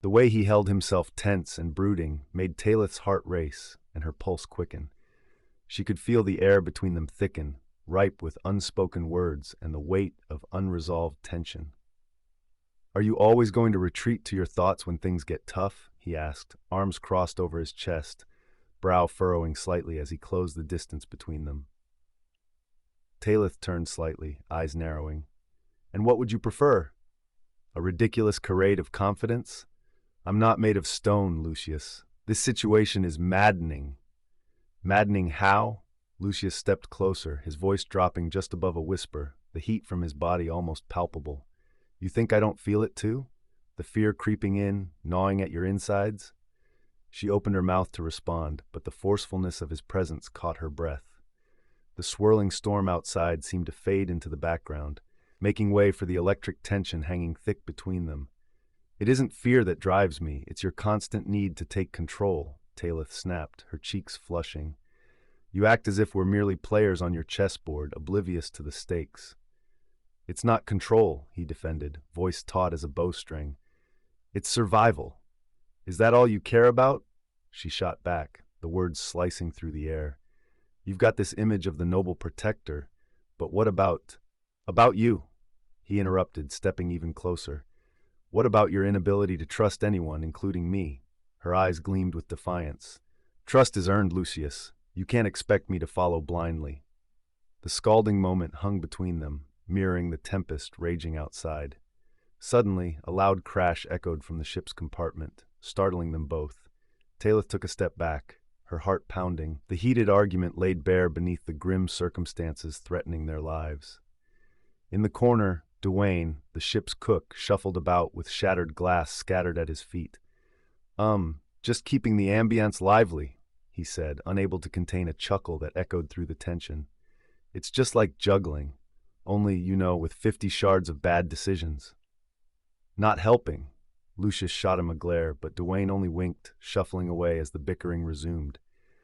The way he held himself tense and brooding made Taelith's heart race and her pulse quicken. She could feel the air between them thicken, ripe with unspoken words and the weight of unresolved tension. "Are you always going to retreat to your thoughts when things get tough?" he asked, arms crossed over his chest, brow furrowing slightly as he closed the distance between them. Taelith turned slightly, eyes narrowing. "And what would you prefer? A ridiculous charade of confidence? I'm not made of stone, Lucius. This situation is maddening." "Maddening how?" Lucius stepped closer, his voice dropping just above a whisper, the heat from his body almost palpable. "You think I don't feel it too? The fear creeping in, gnawing at your insides?" She opened her mouth to respond, but the forcefulness of his presence caught her breath. The swirling storm outside seemed to fade into the background, making way for the electric tension hanging thick between them. "It isn't fear that drives me, it's your constant need to take control," Taelith snapped, her cheeks flushing. "You act as if we're merely players on your chessboard, oblivious to the stakes." "It's not control," he defended, voice taut as a bowstring. "It's survival. Is that all you care about?" She shot back, the words slicing through the air. "You've got this image of the noble protector, but what about you?" He interrupted, stepping even closer. "What about your inability to trust anyone, including me?" Her eyes gleamed with defiance. "Trust is earned, Lucius. You can't expect me to follow blindly." The scalding moment hung between them, mirroring the tempest raging outside. Suddenly, a loud crash echoed from the ship's compartment, startling them both. Taelith took a step back, her heart pounding, the heated argument laid bare beneath the grim circumstances threatening their lives. In the corner, Tremayne, the ship's cook, shuffled about with shattered glass scattered at his feet. Just keeping the ambience lively," he said, unable to contain a chuckle that echoed through the tension. "It's just like juggling, only, with 50 shards of bad decisions." "Not helping." Lucius shot him a glare, but Tremayne only winked, shuffling away as the bickering resumed.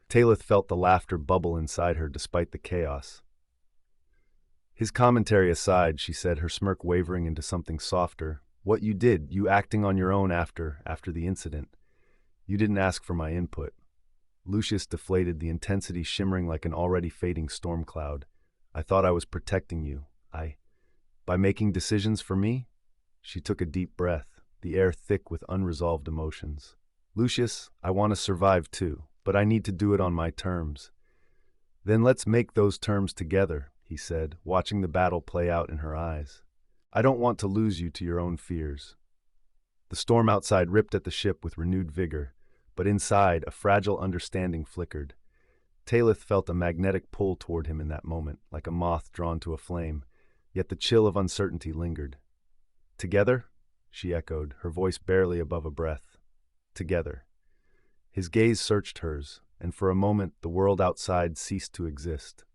Taelith felt the laughter bubble inside her despite the chaos. His commentary aside, she said, her smirk wavering into something softer. "What you did, you acting on your own after the incident. You didn't ask for my input." Lucius deflated, the intensity shimmering like an already fading storm cloud. "I thought I was protecting you. By making decisions for me?" She took a deep breath, the air thick with unresolved emotions. "Lucius, I want to survive too, but I need to do it on my terms." "Then let's make those terms together," he said, watching the battle play out in her eyes. "I don't want to lose you to your own fears." The storm outside ripped at the ship with renewed vigor, but inside, a fragile understanding flickered. Taelith felt a magnetic pull toward him in that moment, like a moth drawn to a flame, yet the chill of uncertainty lingered. "Together?" she echoed, her voice barely above a breath. "Together." His gaze searched hers, and for a moment the world outside ceased to exist.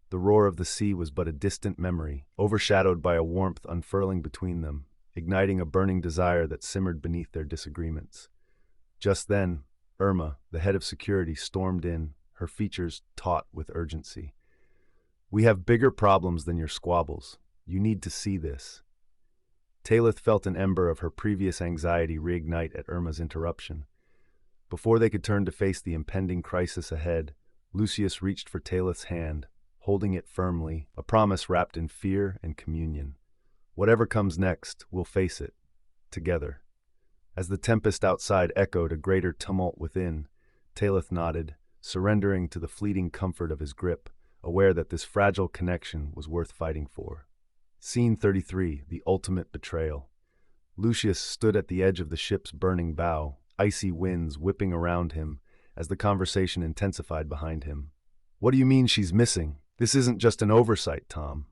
The roar of the sea was but a distant memory, overshadowed by a warmth unfurling between them, igniting a burning desire that simmered beneath their disagreements. Just then, Irma, the head of security, stormed in, her features taut with urgency. "We have bigger problems than your squabbles. You need to see this." Taelith felt an ember of her previous anxiety reignite at Irma's interruption. Before they could turn to face the impending crisis ahead, Lucius reached for Taelith's hand, holding it firmly, a promise wrapped in fear and communion. "Whatever comes next, we'll face it. Together." As the tempest outside echoed a greater tumult within, Taelith nodded, surrendering to the fleeting comfort of his grip, aware that this fragile connection was worth fighting for. Scene 33, the ultimate betrayal. Lucius stood at the edge of the ship's burning bow, icy winds whipping around him as the conversation intensified behind him. "What do you mean she's missing? This isn't just an oversight, Tom."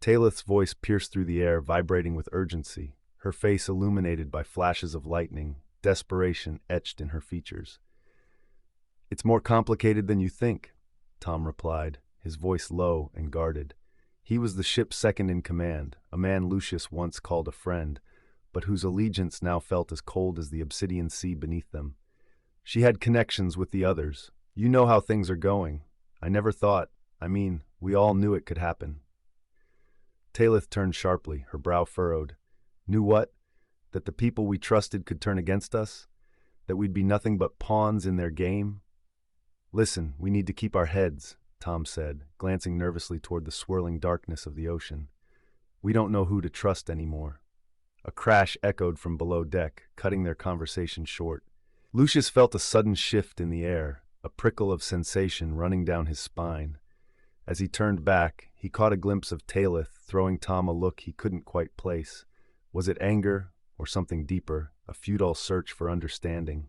Taelith's voice pierced through the air, vibrating with urgency, her face illuminated by flashes of lightning, desperation etched in her features. "It's more complicated than you think," Tom replied, his voice low and guarded. He was the ship's second in command, a man Lucius once called a friend, but whose allegiance now felt as cold as the obsidian sea beneath them. "She had connections with the others. You know how things are going. I never thought, we all knew it could happen." Taelith turned sharply, her brow furrowed. "Knew what?" That the people we trusted could turn against us? That we'd be nothing but pawns in their game? Listen, we need to keep our heads, Tom said, glancing nervously toward the swirling darkness of the ocean. We don't know who to trust anymore. A crash echoed from below deck, cutting their conversation short. Lucius felt a sudden shift in the air, a prickle of sensation running down his spine. As he turned back, he caught a glimpse of Taelith, throwing Tom a look he couldn't quite place. Was it anger, or something deeper, a futile search for understanding?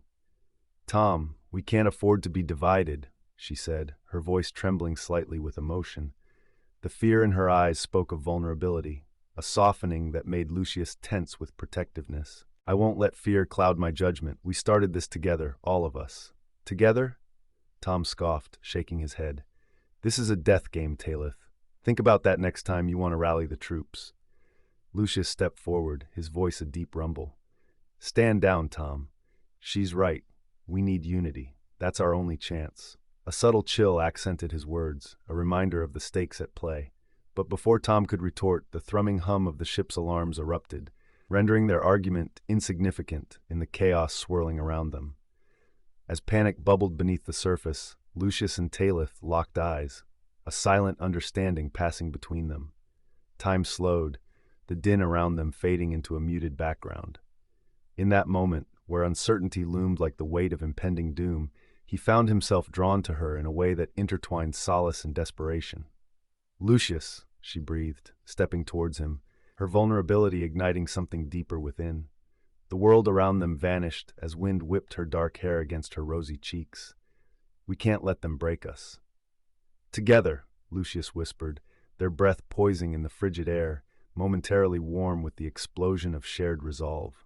Tom, we can't afford to be divided, she said, her voice trembling slightly with emotion. The fear in her eyes spoke of vulnerability, a softening that made Lucius tense with protectiveness. I won't let fear cloud my judgment. We started this together, all of us. Together? Tom scoffed, shaking his head. This is a death game, Taelith. Think about that next time you want to rally the troops. Lucius stepped forward, his voice a deep rumble. Stand down, Tom. She's right. We need unity. That's our only chance. A subtle chill accented his words, a reminder of the stakes at play. But before Tom could retort, the thrumming hum of the ship's alarms erupted, rendering their argument insignificant in the chaos swirling around them. As panic bubbled beneath the surface, Lucius and Taelith locked eyes, a silent understanding passing between them. Time slowed, the din around them fading into a muted background. In that moment, where uncertainty loomed like the weight of impending doom, he found himself drawn to her in a way that intertwined solace and desperation. Lucius, she breathed, stepping towards him, her vulnerability igniting something deeper within. The world around them vanished as wind whipped her dark hair against her rosy cheeks. We can't let them break us. Together, Lucius whispered, their breath poising in the frigid air, momentarily warm with the explosion of shared resolve.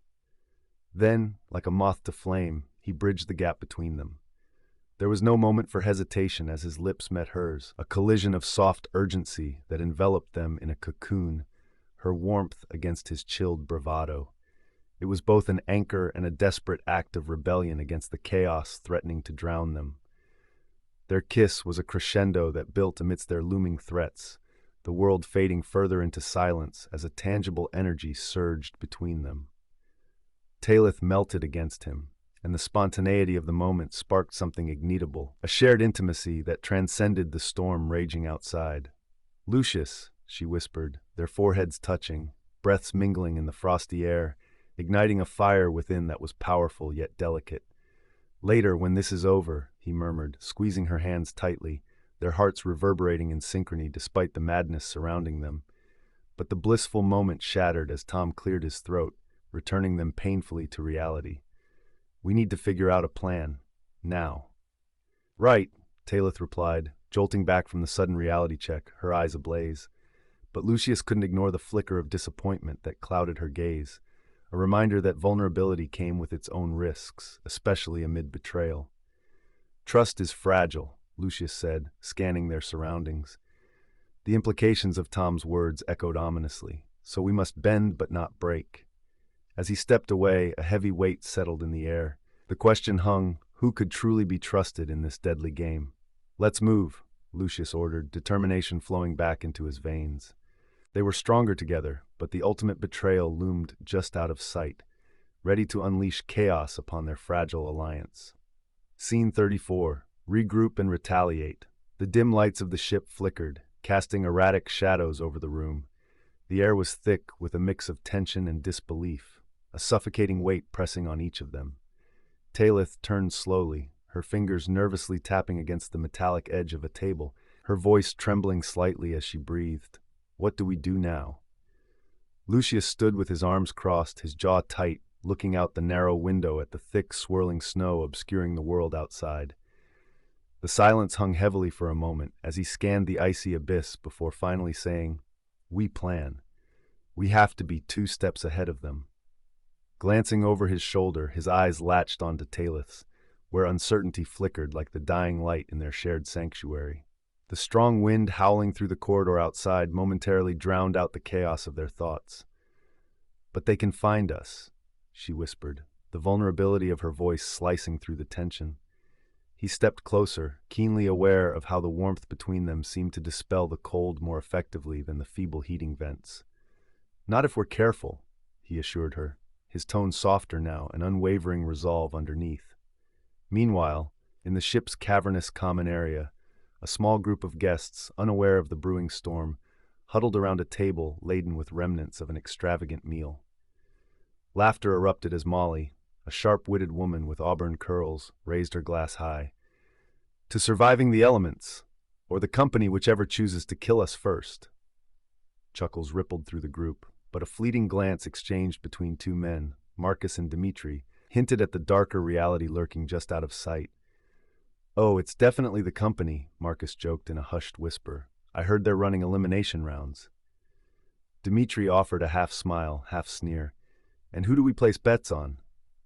Then, like a moth to flame, he bridged the gap between them. There was no moment for hesitation as his lips met hers, a collision of soft urgency that enveloped them in a cocoon, her warmth against his chilled bravado. It was both an anchor and a desperate act of rebellion against the chaos threatening to drown them. Their kiss was a crescendo that built amidst their looming threats, the world fading further into silence as a tangible energy surged between them. Taelith melted against him, and the spontaneity of the moment sparked something ignitable, a shared intimacy that transcended the storm raging outside. Lucius, she whispered, their foreheads touching, breaths mingling in the frosty air, igniting a fire within that was powerful yet delicate. Later, when this is over, he murmured, squeezing her hands tightly, their hearts reverberating in synchrony despite the madness surrounding them. But the blissful moment shattered as Tom cleared his throat, returning them painfully to reality. We need to figure out a plan. Now. Right, Taelith replied, jolting back from the sudden reality check, her eyes ablaze. But Lucius couldn't ignore the flicker of disappointment that clouded her gaze, a reminder that vulnerability came with its own risks, especially amid betrayal. Trust is fragile, Lucius said, scanning their surroundings. The implications of Tom's words echoed ominously, so we must bend but not break. As he stepped away, a heavy weight settled in the air. The question hung, who could truly be trusted in this deadly game? Let's move, Lucius ordered, determination flowing back into his veins. They were stronger together, but the ultimate betrayal loomed just out of sight, ready to unleash chaos upon their fragile alliance. Scene 34. Regroup and retaliate. The dim lights of the ship flickered, casting erratic shadows over the room. The air was thick with a mix of tension and disbelief, a suffocating weight pressing on each of them. Taelith turned slowly, her fingers nervously tapping against the metallic edge of a table, her voice trembling slightly as she breathed. What do we do now? Lucius stood with his arms crossed, his jaw tight, looking out the narrow window at the thick, swirling snow obscuring the world outside. The silence hung heavily for a moment as he scanned the icy abyss before finally saying, "We plan. We have to be 2 steps ahead of them." Glancing over his shoulder, his eyes latched onto Taelith's, where uncertainty flickered like the dying light in their shared sanctuary. The strong wind howling through the corridor outside momentarily drowned out the chaos of their thoughts. "But they can find us," she whispered, the vulnerability of her voice slicing through the tension. He stepped closer, keenly aware of how the warmth between them seemed to dispel the cold more effectively than the feeble heating vents. "Not if we're careful," he assured her, his tone softer now, an unwavering resolve underneath. Meanwhile, in the ship's cavernous common area, a small group of guests, unaware of the brewing storm, huddled around a table laden with remnants of an extravagant meal. Laughter erupted as Molly, a sharp-witted woman with auburn curls, raised her glass high. "To surviving the elements, or the company whichever chooses to kill us first." Chuckles rippled through the group, but a fleeting glance exchanged between two men, Marcus and Dimitri, hinted at the darker reality lurking just out of sight. "Oh, it's definitely the company," Marcus joked in a hushed whisper. "I heard they're running elimination rounds." Dimitri offered a half-smile, half-sneer. "And who do we place bets on?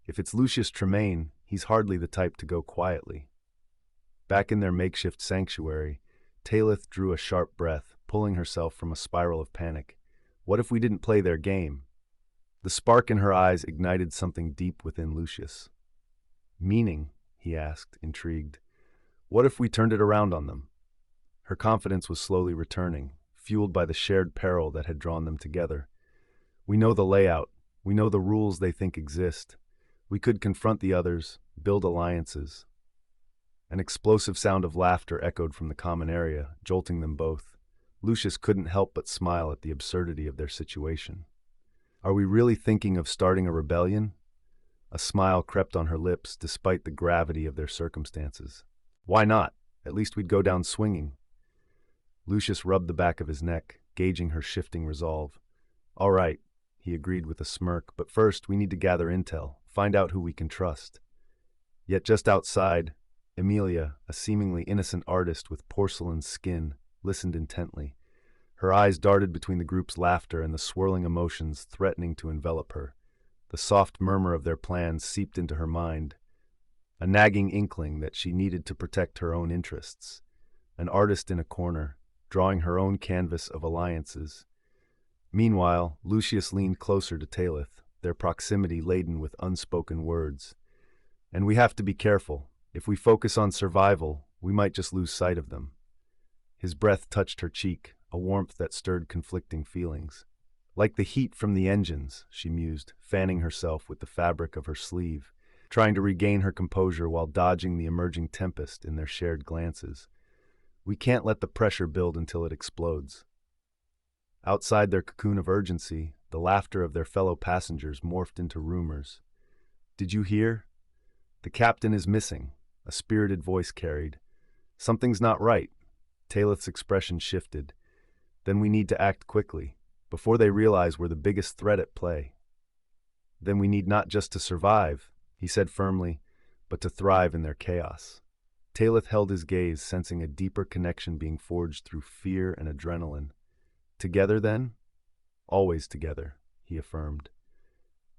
If it's Lucius Tremayne, he's hardly the type to go quietly." Back in their makeshift sanctuary, Taelith drew a sharp breath, pulling herself from a spiral of panic. What if we didn't play their game? The spark in her eyes ignited something deep within Lucius. "Meaning?" he asked, intrigued. "What if we turned it around on them?" Her confidence was slowly returning, fueled by the shared peril that had drawn them together. "We know the layout. We know the rules they think exist. We could confront the others, build alliances." An explosive sound of laughter echoed from the common area, jolting them both. Lucius couldn't help but smile at the absurdity of their situation. "Are we really thinking of starting a rebellion?" A smile crept on her lips, despite the gravity of their circumstances. "Why not? At least we'd go down swinging." Lucius rubbed the back of his neck, gauging her shifting resolve. "All right," he agreed with a smirk, "but first we need to gather intel, find out who we can trust." Yet just outside, Emilia, a seemingly innocent artist with porcelain skin, listened intently. Her eyes darted between the group's laughter and the swirling emotions threatening to envelop her. The soft murmur of their plans seeped into her mind, a nagging inkling that she needed to protect her own interests. An artist in a corner, drawing her own canvas of alliances. Meanwhile, Lucius leaned closer to Taelith, their proximity laden with unspoken words. "And we have to be careful. If we focus on survival, we might just lose sight of them." His breath touched her cheek, a warmth that stirred conflicting feelings. "Like the heat from the engines," she mused, fanning herself with the fabric of her sleeve, trying to regain her composure while dodging the emerging tempest in their shared glances. "We can't let the pressure build until it explodes." Outside their cocoon of urgency, the laughter of their fellow passengers morphed into rumors. "Did you hear? The captain is missing," a spirited voice carried. "Something's not right." Taelith's expression shifted. "Then we need to act quickly, before they realize we're the biggest threat at play." "Then we need not just to survive," he said firmly, "but to thrive in their chaos." Taelith held his gaze, sensing a deeper connection being forged through fear and adrenaline. "Together, then?" "Always together," he affirmed.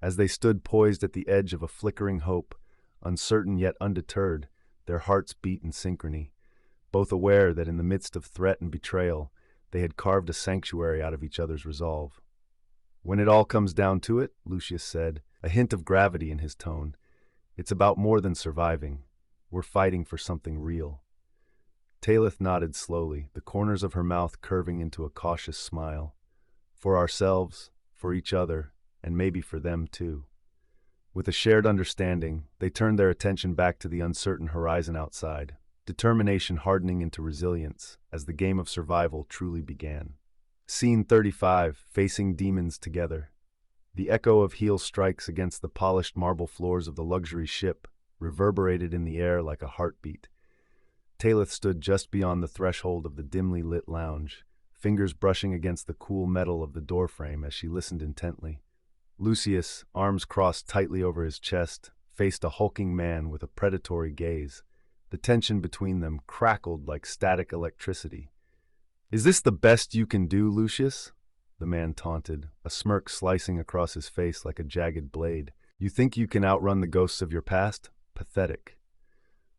As they stood poised at the edge of a flickering hope, uncertain yet undeterred, their hearts beat in synchrony, both aware that in the midst of threat and betrayal, they had carved a sanctuary out of each other's resolve. "When it all comes down to it," Lucius said, a hint of gravity in his tone, "it's about more than surviving. We're fighting for something real." Taelith nodded slowly, the corners of her mouth curving into a cautious smile. "For ourselves, for each other, and maybe for them too." With a shared understanding, they turned their attention back to the uncertain horizon outside, determination hardening into resilience as the game of survival truly began. Scene 35, facing demons together. The echo of heel strikes against the polished marble floors of the luxury ship reverberated in the air like a heartbeat. Taelith stood just beyond the threshold of the dimly lit lounge, fingers brushing against the cool metal of the doorframe as she listened intently. Lucius, arms crossed tightly over his chest, faced a hulking man with a predatory gaze. The tension between them crackled like static electricity. "Is this the best you can do, Lucius?" the man taunted, a smirk slicing across his face like a jagged blade. "You think you can outrun the ghosts of your past? Pathetic."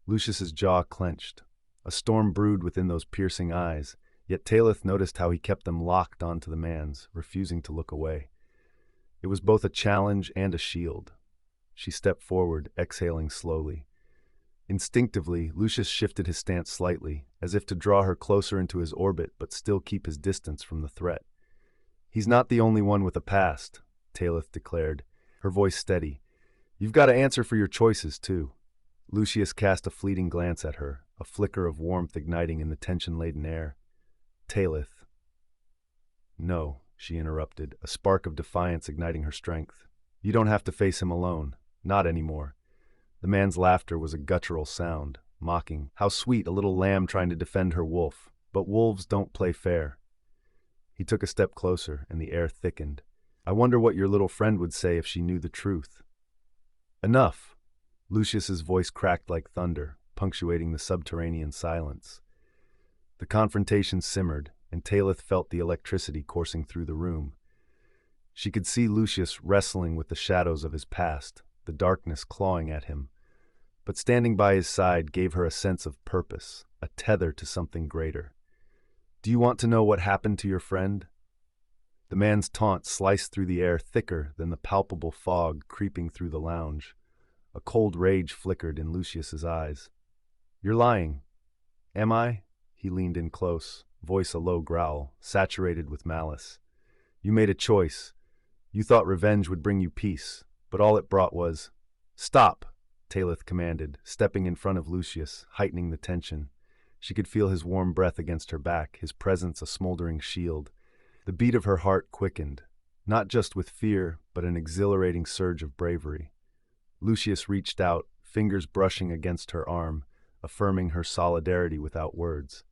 Lucius's jaw clenched. A storm brewed within those piercing eyes, yet Taelith noticed how he kept them locked onto the man's, refusing to look away. It was both a challenge and a shield. She stepped forward, exhaling slowly. Instinctively, Lucius shifted his stance slightly, as if to draw her closer into his orbit but still keep his distance from the threat. "He's not the only one with a past," Taelith declared. her voice steady. "You've got to answer for your choices, too." Lucius cast a fleeting glance at her, a flicker of warmth igniting in the tension-laden air. "Taelith." "No," she interrupted, a spark of defiance igniting her strength. "You don't have to face him alone. Not anymore." The man's laughter was a guttural sound, mocking. How sweet, a little lamb trying to defend her wolf. But wolves don't play fair. He took a step closer, and the air thickened. "I wonder what your little friend would say if she knew the truth." "Enough!" Lucius's voice cracked like thunder, punctuating the subterranean silence. The confrontation simmered, and Taelith felt the electricity coursing through the room. She could see Lucius wrestling with the shadows of his past, the darkness clawing at him. But standing by his side gave her a sense of purpose, a tether to something greater. "Do you want to know what happened to your friend?" The man's taunt sliced through the air thicker than the palpable fog creeping through the lounge. A cold rage flickered in Lucius's eyes. "You're lying." "Am I?" He leaned in close, voice a low growl, saturated with malice. "You made a choice. You thought revenge would bring you peace, but all it brought was—" "Stop!" Taelith commanded, stepping in front of Lucius, heightening the tension. She could feel his warm breath against her back, his presence a smoldering shield. The beat of her heart quickened, not just with fear, but an exhilarating surge of bravery. Lucius reached out, fingers brushing against her arm, affirming her solidarity without words.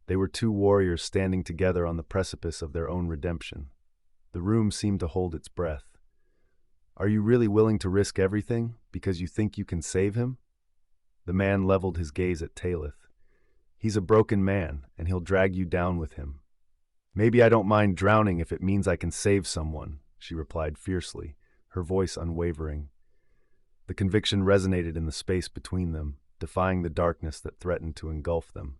They were two warriors standing together on the precipice of their own redemption. The room seemed to hold its breath. "Are you really willing to risk everything, because you think you can save him?" The man leveled his gaze at Taelith. "He's a broken man, and he'll drag you down with him." "Maybe I don't mind drowning if it means I can save someone," she replied fiercely, her voice unwavering. The conviction resonated in the space between them, defying the darkness that threatened to engulf them.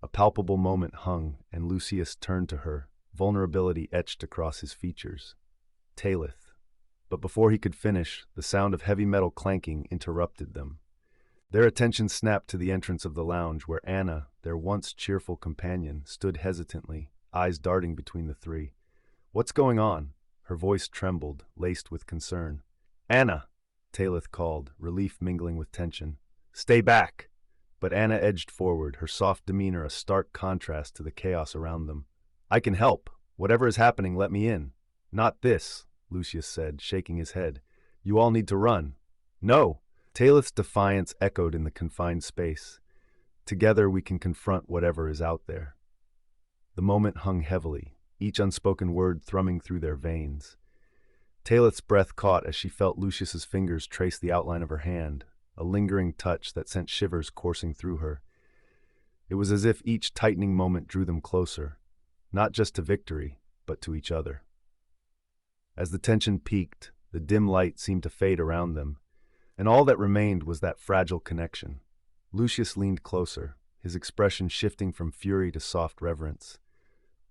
A palpable moment hung, and Lucius turned to her, vulnerability etched across his features. "Taelith." But before he could finish, the sound of heavy metal clanking interrupted them. Their attention snapped to the entrance of the lounge, where Anna, their once cheerful companion, stood hesitantly, eyes darting between the three. "What's going on?" Her voice trembled, laced with concern. "Anna!" Taelith called, relief mingling with tension. "Stay back!" But Anna edged forward, her soft demeanor a stark contrast to the chaos around them. "I can help. Whatever is happening, let me in." "Not this," Lucius said, shaking his head. "You all need to run." "No!" Taelith's defiance echoed in the confined space. "Together we can confront whatever is out there." The moment hung heavily, each unspoken word thrumming through their veins. Taelith's breath caught as she felt Lucius's fingers trace the outline of her hand, a lingering touch that sent shivers coursing through her. It was as if each tightening moment drew them closer, not just to victory, but to each other. As the tension peaked, the dim light seemed to fade around them, and all that remained was that fragile connection. Lucius leaned closer, his expression shifting from fury to soft reverence.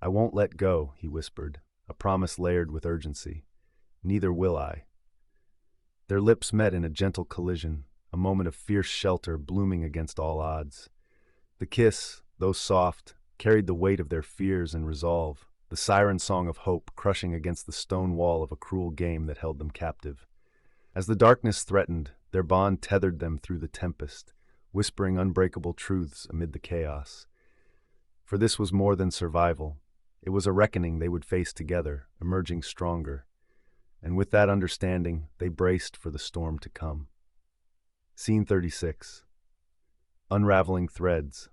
"I won't let go," he whispered, a promise layered with urgency. "Neither will I." Their lips met in a gentle collision, a moment of fierce shelter blooming against all odds. The kiss, though soft, carried the weight of their fears and resolve, the siren song of hope crushing against the stone wall of a cruel game that held them captive. As the darkness threatened, their bond tethered them through the tempest, whispering unbreakable truths amid the chaos. For this was more than survival. It was a reckoning they would face together, emerging stronger. And with that understanding, they braced for the storm to come. Scene 36. Unraveling threads.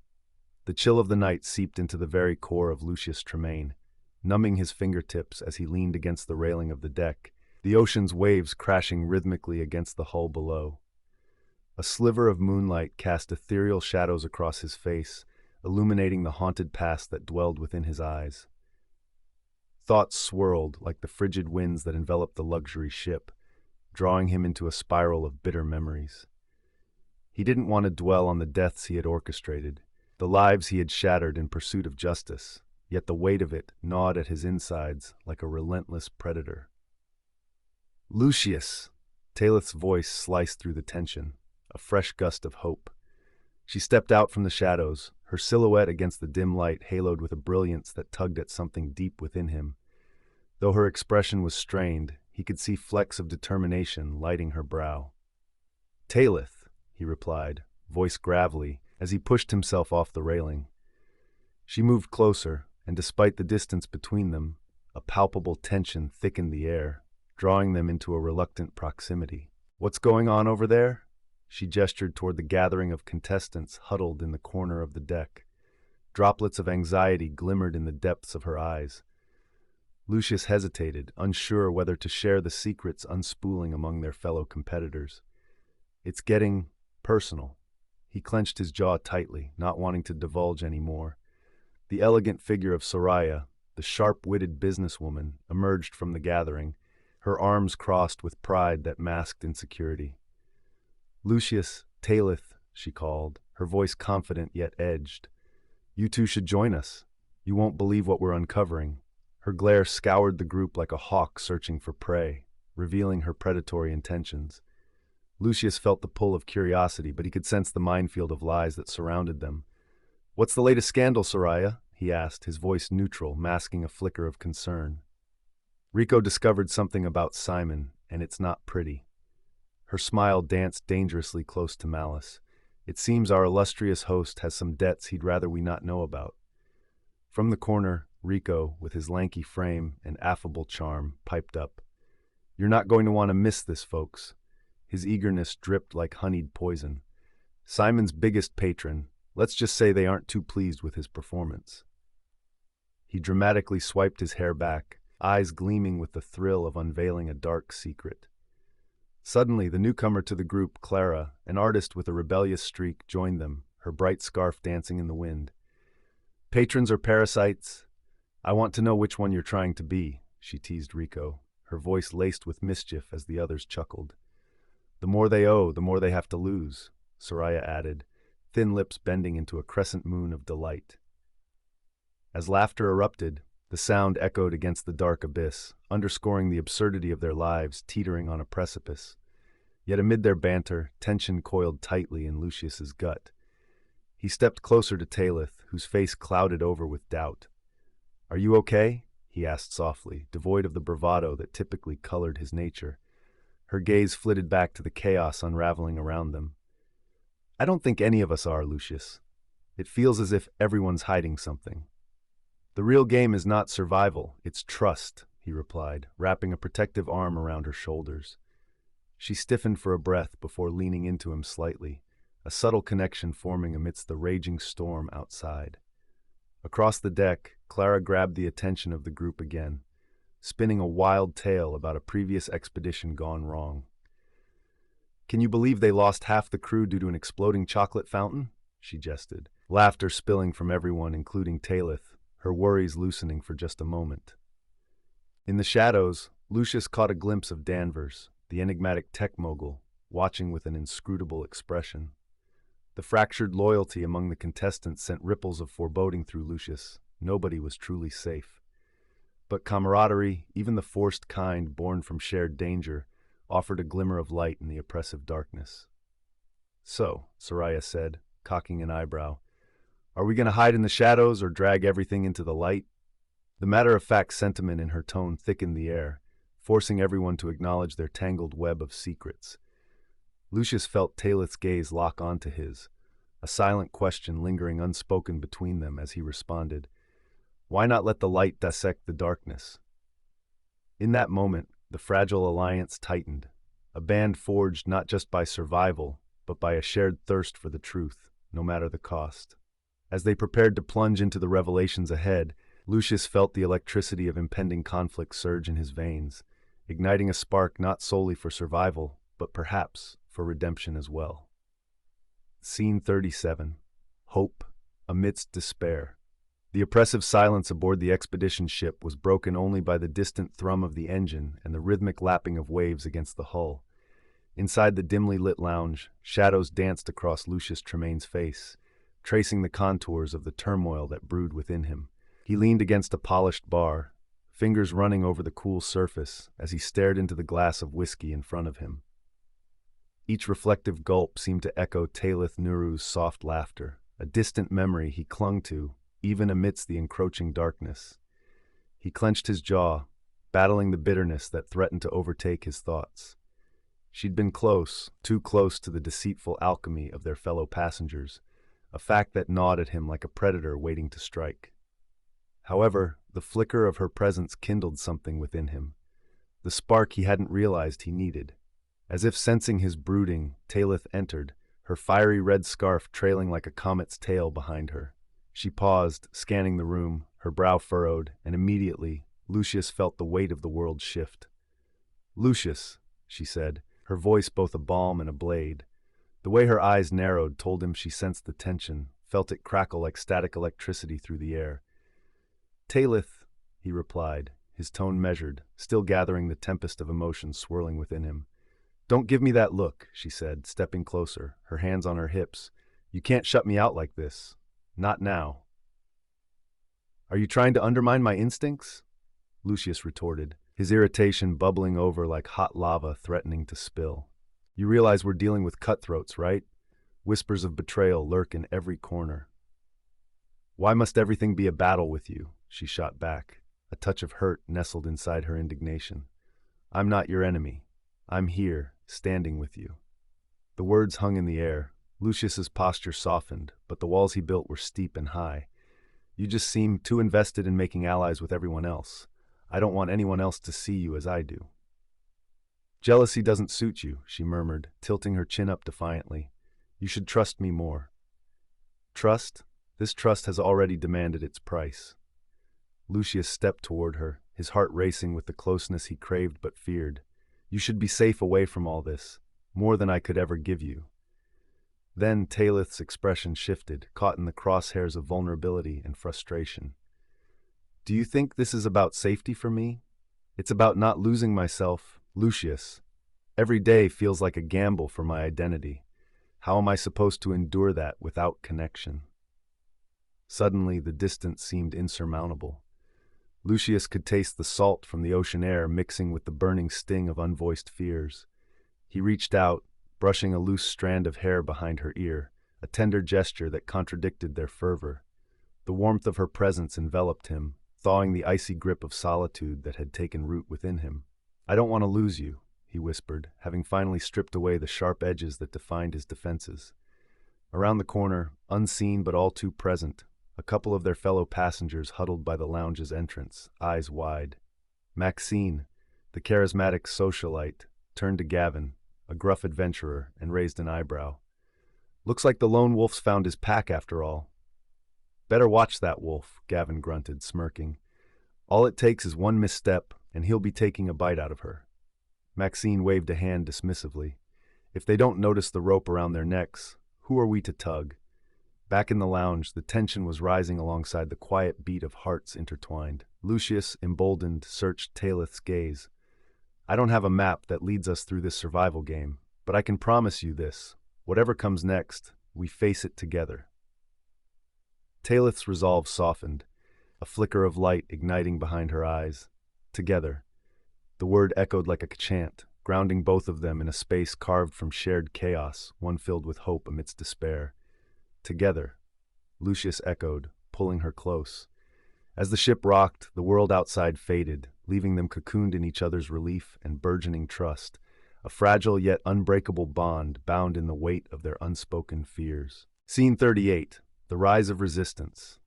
The chill of the night seeped into the very core of Lucius Tremayne, numbing his fingertips as he leaned against the railing of the deck, the ocean's waves crashing rhythmically against the hull below. A sliver of moonlight cast ethereal shadows across his face, illuminating the haunted past that dwelled within his eyes. Thoughts swirled like the frigid winds that enveloped the luxury ship, drawing him into a spiral of bitter memories. He didn't want to dwell on the deaths he had orchestrated, the lives he had shattered in pursuit of justice, yet the weight of it gnawed at his insides like a relentless predator. "Lucius!" Taelith's voice sliced through the tension, a fresh gust of hope. She stepped out from the shadows, her silhouette against the dim light haloed with a brilliance that tugged at something deep within him. Though her expression was strained, he could see flecks of determination lighting her brow. "Taelith," he replied, voice gravelly, as he pushed himself off the railing. She moved closer, and despite the distance between them, a palpable tension thickened the air, drawing them into a reluctant proximity. "What's going on over there?" She gestured toward the gathering of contestants huddled in the corner of the deck. Droplets of anxiety glimmered in the depths of her eyes. Lucius hesitated, unsure whether to share the secrets unspooling among their fellow competitors. "It's getting personal." He clenched his jaw tightly, not wanting to divulge any more. The elegant figure of Soraya, the sharp-witted businesswoman, emerged from the gathering, her arms crossed with pride that masked insecurity. "Lucius, Taelith," she called, her voice confident yet edged. "You two should join us. You won't believe what we're uncovering." Her glare scoured the group like a hawk searching for prey, revealing her predatory intentions. Lucius felt the pull of curiosity, but he could sense the minefield of lies that surrounded them. "What's the latest scandal, Soraya?" he asked, his voice neutral, masking a flicker of concern. "Rico discovered something about Simon, and it's not pretty." Her smile danced dangerously close to malice. "It seems our illustrious host has some debts he'd rather we not know about." From the corner, Rico, with his lanky frame and affable charm, piped up. "You're not going to want to miss this, folks." His eagerness dripped like honeyed poison. "Simon's biggest patron. Let's just say they aren't too pleased with his performance." He dramatically swiped his hair back, eyes gleaming with the thrill of unveiling a dark secret. Suddenly, the newcomer to the group, Clara, an artist with a rebellious streak, joined them, her bright scarf dancing in the wind. "Patrons or parasites? I want to know which one you're trying to be," she teased Rico, her voice laced with mischief as the others chuckled. "The more they owe, the more they have to lose," Soraya added, thin lips bending into a crescent moon of delight. As laughter erupted, the sound echoed against the dark abyss, underscoring the absurdity of their lives teetering on a precipice. Yet amid their banter, tension coiled tightly in Lucius's gut. He stepped closer to Taelith, whose face clouded over with doubt. "Are you okay?" he asked softly, devoid of the bravado that typically colored his nature. Her gaze flitted back to the chaos unraveling around them. "I don't think any of us are, Lucius. It feels as if everyone's hiding something." "The real game is not survival, it's trust," he replied, wrapping a protective arm around her shoulders. She stiffened for a breath before leaning into him slightly, a subtle connection forming amidst the raging storm outside. Across the deck, Clara grabbed the attention of the group again, spinning a wild tale about a previous expedition gone wrong. "Can you believe they lost half the crew due to an exploding chocolate fountain?" she jested, laughter spilling from everyone, including Taelith, her worries loosening for just a moment. In the shadows, Lucius caught a glimpse of Danvers, the enigmatic tech mogul, watching with an inscrutable expression. The fractured loyalty among the contestants sent ripples of foreboding through Lucius. Nobody was truly safe. But camaraderie, even the forced kind born from shared danger, offered a glimmer of light in the oppressive darkness. "So," Soraya said, cocking an eyebrow, "are we going to hide in the shadows or drag everything into the light?" The matter-of-fact sentiment in her tone thickened the air, forcing everyone to acknowledge their tangled web of secrets. Lucius felt Taelith's gaze lock onto his, a silent question lingering unspoken between them as he responded, "Why not let the light dissect the darkness?" In that moment, the fragile alliance tightened, a band forged not just by survival, but by a shared thirst for the truth, no matter the cost. As they prepared to plunge into the revelations ahead, Lucius felt the electricity of impending conflict surge in his veins, igniting a spark not solely for survival, but perhaps for redemption as well. Scene 37. Hope amidst despair. The oppressive silence aboard the expedition ship was broken only by the distant thrum of the engine and the rhythmic lapping of waves against the hull. Inside the dimly lit lounge, shadows danced across Lucius Tremayne's face, tracing the contours of the turmoil that brewed within him. He leaned against a polished bar, fingers running over the cool surface as he stared into the glass of whiskey in front of him. Each reflective gulp seemed to echo Taelith Nuru's soft laughter, a distant memory he clung to, even amidst the encroaching darkness. He clenched his jaw, battling the bitterness that threatened to overtake his thoughts. She'd been close, too close to the deceitful alchemy of their fellow passengers, a fact that gnawed at him like a predator waiting to strike. However, the flicker of her presence kindled something within him, the spark he hadn't realized he needed. As if sensing his brooding, Taelith entered, her fiery red scarf trailing like a comet's tail behind her. She paused, scanning the room, her brow furrowed, and immediately, Lucius felt the weight of the world shift. "Lucius," she said, her voice both a balm and a blade. The way her eyes narrowed told him she sensed the tension, felt it crackle like static electricity through the air. "Taelith," he replied, his tone measured, still gathering the tempest of emotion swirling within him. "Don't give me that look," she said, stepping closer, her hands on her hips. "You can't shut me out like this. Not now." "Are you trying to undermine my instincts?" Lucius retorted, his irritation bubbling over like hot lava threatening to spill. "You realize we're dealing with cutthroats, right? Whispers of betrayal lurk in every corner." "Why must everything be a battle with you?" she shot back, a touch of hurt nestled inside her indignation. "I'm not your enemy. I'm here, standing with you." The words hung in the air. Lucius's posture softened, but the walls he built were steep and high. "You just seem too invested in making allies with everyone else. I don't want anyone else to see you as I do." "Jealousy doesn't suit you," she murmured, tilting her chin up defiantly. "You should trust me more." "Trust? This trust has already demanded its price." Lucius stepped toward her, his heart racing with the closeness he craved but feared. "You should be safe away from all this, more than I could ever give you." Then Taelith's expression shifted, caught in the crosshairs of vulnerability and frustration. "Do you think this is about safety for me? It's about not losing myself, Lucius. Every day feels like a gamble for my identity. How am I supposed to endure that without connection?" Suddenly, the distance seemed insurmountable. Lucius could taste the salt from the ocean air mixing with the burning sting of unvoiced fears. He reached out, brushing a loose strand of hair behind her ear, a tender gesture that contradicted their fervor. The warmth of her presence enveloped him, thawing the icy grip of solitude that had taken root within him. "I don't want to lose you," he whispered, having finally stripped away the sharp edges that defined his defenses. Around the corner, unseen but all too present, a couple of their fellow passengers huddled by the lounge's entrance, eyes wide. Maxine, the charismatic socialite, turned to Gavin, a gruff adventurer, and raised an eyebrow. "Looks like the lone wolf's found his pack after all." "Better watch that wolf," Gavin grunted, smirking. "All it takes is one misstep, and he'll be taking a bite out of her." Maxine waved a hand dismissively. "If they don't notice the rope around their necks, who are we to tug?" Back in the lounge, the tension was rising alongside the quiet beat of hearts intertwined. Lucius, emboldened, searched Taelith's gaze. "I don't have a map that leads us through this survival game, but I can promise you this. Whatever comes next, we face it together." Taelith's resolve softened, a flicker of light igniting behind her eyes. Together. The word echoed like a chant, grounding both of them in a space carved from shared chaos, one filled with hope amidst despair. "Together," Lucius echoed, pulling her close. As the ship rocked, the world outside faded, leaving them cocooned in each other's relief and burgeoning trust, a fragile yet unbreakable bond bound in the weight of their unspoken fears. Scene 38. The Rise of Resistance.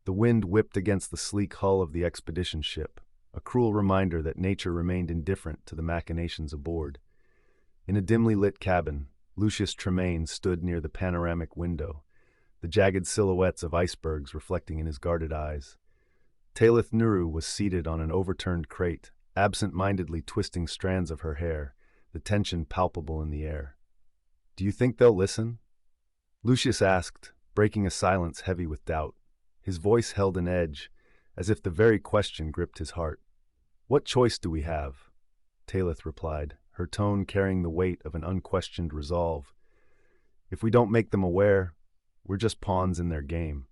The wind whipped against the sleek hull of the expedition ship, a cruel reminder that nature remained indifferent to the machinations aboard. In a dimly lit cabin, Lucius Tremayne stood near the panoramic window, the jagged silhouettes of icebergs reflecting in his guarded eyes. Taelith Nuru was seated on an overturned crate, absent-mindedly twisting strands of her hair, the tension palpable in the air. "Do you think they'll listen?" Lucius asked, breaking a silence heavy with doubt. His voice held an edge, as if the very question gripped his heart. "What choice do we have?" Taelith replied, her tone carrying the weight of an unquestioned resolve. "If we don't make them aware, we're just pawns in their game."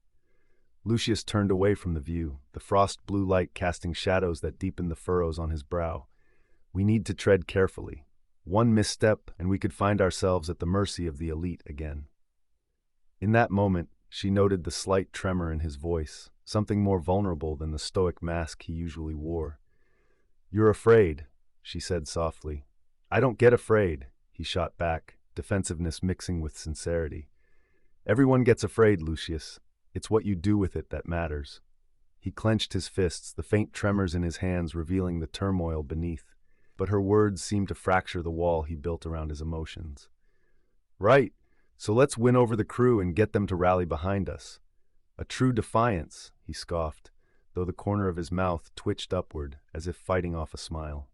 Lucius turned away from the view, the frost-blue light casting shadows that deepened the furrows on his brow. "We need to tread carefully. One misstep, and we could find ourselves at the mercy of the elite again." In that moment, she noted the slight tremor in his voice, something more vulnerable than the stoic mask he usually wore. "You're afraid," she said softly. "I don't get afraid," he shot back, defensiveness mixing with sincerity. "Everyone gets afraid, Lucius. It's what you do with it that matters." He clenched his fists, the faint tremors in his hands revealing the turmoil beneath, but her words seemed to fracture the wall he built around his emotions. "Right, so let's win over the crew and get them to rally behind us." "A true defiance," he scoffed, though the corner of his mouth twitched upward as if fighting off a smile.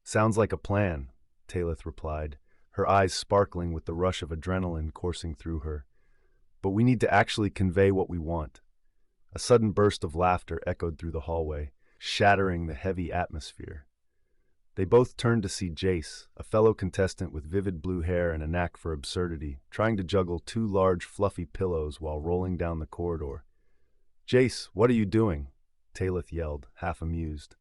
"Sounds like a plan," Taelith replied, her eyes sparkling with the rush of adrenaline coursing through her. "But we need to actually convey what we want." A sudden burst of laughter echoed through the hallway, shattering the heavy atmosphere. They both turned to see Jace, a fellow contestant with vivid blue hair and a knack for absurdity, trying to juggle two large, fluffy pillows while rolling down the corridor. "Jace, what are you doing?" Taelith yelled, half amused.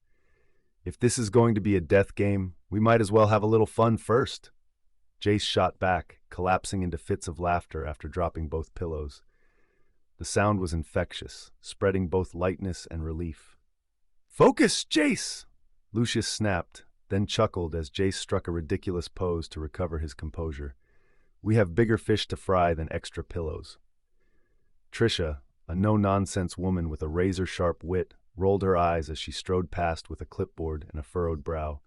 "If this is going to be a death game, we might as well have a little fun first." Jace shot back, collapsing into fits of laughter after dropping both pillows. The sound was infectious, spreading both lightness and relief. "Focus, Jace!" Lucius snapped, then chuckled as Jace struck a ridiculous pose to recover his composure. "We have bigger fish to fry than extra pillows." Trisha, a no-nonsense woman with a razor-sharp wit, rolled her eyes as she strode past with a clipboard and a furrowed brow.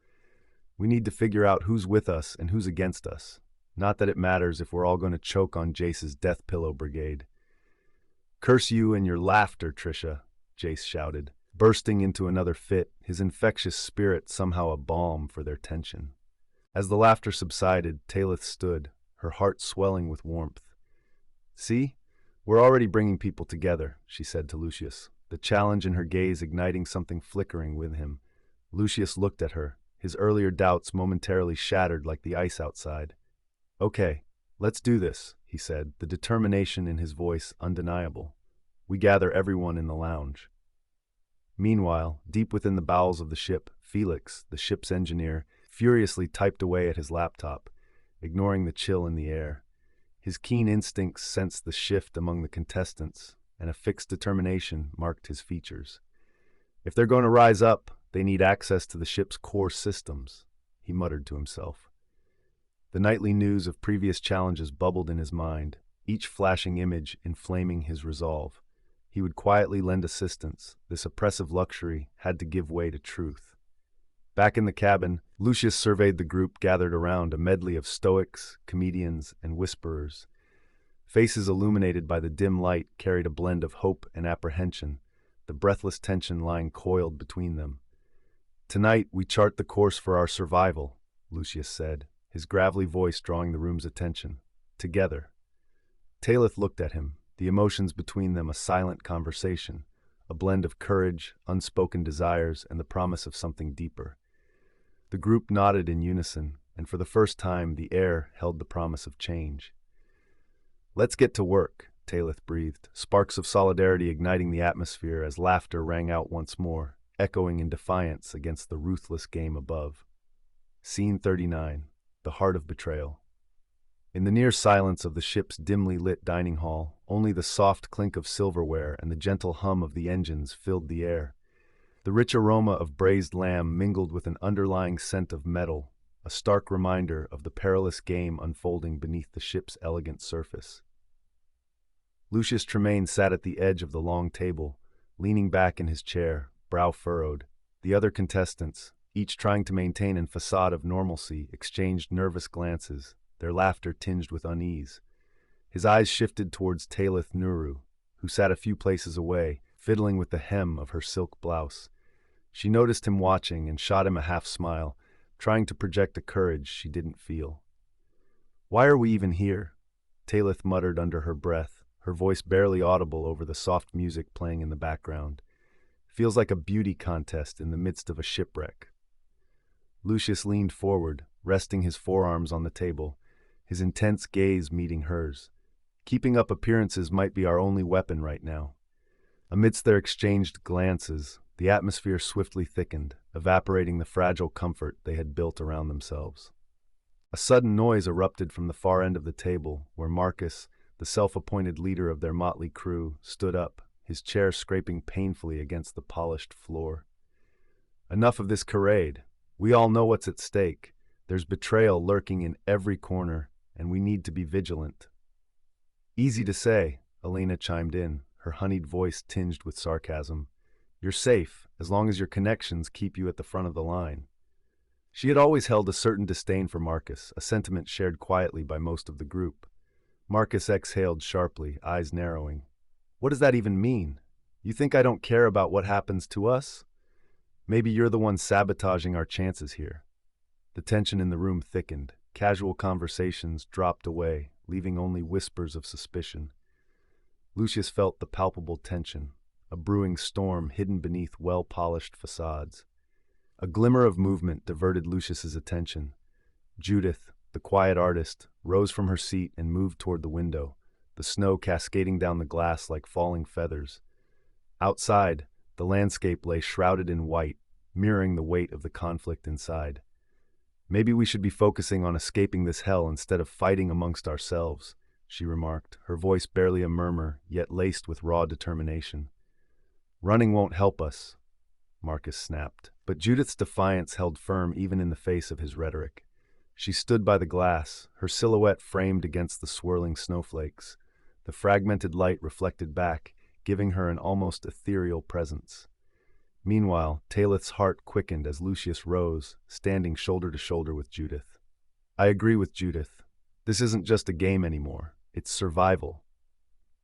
"We need to figure out who's with us and who's against us. Not that it matters if we're all going to choke on Jace's death pillow brigade." "Curse you and your laughter, Trisha," Jace shouted, bursting into another fit, his infectious spirit somehow a balm for their tension. As the laughter subsided, Taelith stood, her heart swelling with warmth. "See? We're already bringing people together," she said to Lucius, the challenge in her gaze igniting something flickering with him. Lucius looked at her, his earlier doubts momentarily shattered like the ice outside. "Okay, let's do this," he said, the determination in his voice undeniable. We gather everyone in the lounge. Meanwhile, deep within the bowels of the ship, Felix, the ship's engineer, furiously typed away at his laptop, ignoring the chill in the air. His keen instincts sensed the shift among the contestants, and a fixed determination marked his features. "If they're going to rise up, they need access to the ship's core systems," he muttered to himself. The nightly news of previous challenges bubbled in his mind, each flashing image inflaming his resolve. He would quietly lend assistance. This oppressive luxury had to give way to truth. Back in the cabin, Lucius surveyed the group gathered around, a medley of stoics, comedians, and whisperers. Faces illuminated by the dim light carried a blend of hope and apprehension, the breathless tension lying coiled between them. "Tonight we chart the course for our survival," Lucius said, his gravelly voice drawing the room's attention. "Together." Taelith looked at him, the emotions between them a silent conversation, a blend of courage, unspoken desires, and the promise of something deeper. The group nodded in unison, and for the first time the air held the promise of change. "Let's get to work," Taelith breathed, sparks of solidarity igniting the atmosphere as laughter rang out once more, echoing in defiance against the ruthless game above. Scene 39. The Heart of Betrayal. In the near silence of the ship's dimly lit dining hall, only the soft clink of silverware and the gentle hum of the engines filled the air. The rich aroma of braised lamb mingled with an underlying scent of metal, a stark reminder of the perilous game unfolding beneath the ship's elegant surface. Lucius Tremayne sat at the edge of the long table, leaning back in his chair, brow furrowed. The other contestants, each trying to maintain a facade of normalcy, exchanged nervous glances, their laughter tinged with unease. His eyes shifted towards Taelith Nuru, who sat a few places away, fiddling with the hem of her silk blouse. She noticed him watching and shot him a half-smile, trying to project a courage she didn't feel. "Why are we even here?" Taelith muttered under her breath, her voice barely audible over the soft music playing in the background. "Feels like a beauty contest in the midst of a shipwreck." Lucius leaned forward, resting his forearms on the table, his intense gaze meeting hers. "Keeping up appearances might be our only weapon right now." Amidst their exchanged glances, the atmosphere swiftly thickened, evaporating the fragile comfort they had built around themselves. A sudden noise erupted from the far end of the table, where Marcus, the self-appointed leader of their motley crew, stood up, his chair scraping painfully against the polished floor. Enough of this charade. We all know what's at stake. There's betrayal lurking in every corner, and we need to be vigilant. Easy to say, Elena chimed in, her honeyed voice tinged with sarcasm. You're safe, as long as your connections keep you at the front of the line. She had always held a certain disdain for Marcus, a sentiment shared quietly by most of the group. Marcus exhaled sharply, eyes narrowing. What does that even mean? You think I don't care about what happens to us? Maybe you're the one sabotaging our chances here. The tension in the room thickened. Casual conversations dropped away, leaving only whispers of suspicion. Lucius felt the palpable tension, a brewing storm hidden beneath well-polished facades. A glimmer of movement diverted Lucius's attention. Judith, the quiet artist, rose from her seat and moved toward the window, the snow cascading down the glass like falling feathers. Outside, the landscape lay shrouded in white, mirroring the weight of the conflict inside. Maybe we should be focusing on escaping this hell instead of fighting amongst ourselves, she remarked, her voice barely a murmur, yet laced with raw determination. Running won't help us, Marcus snapped, but Judith's defiance held firm even in the face of his rhetoric. She stood by the glass, her silhouette framed against the swirling snowflakes. The fragmented light reflected back, giving her an almost ethereal presence. Meanwhile, Taelith's heart quickened as Lucius rose, standing shoulder to shoulder with Judith. I agree with Judith. This isn't just a game anymore. It's survival.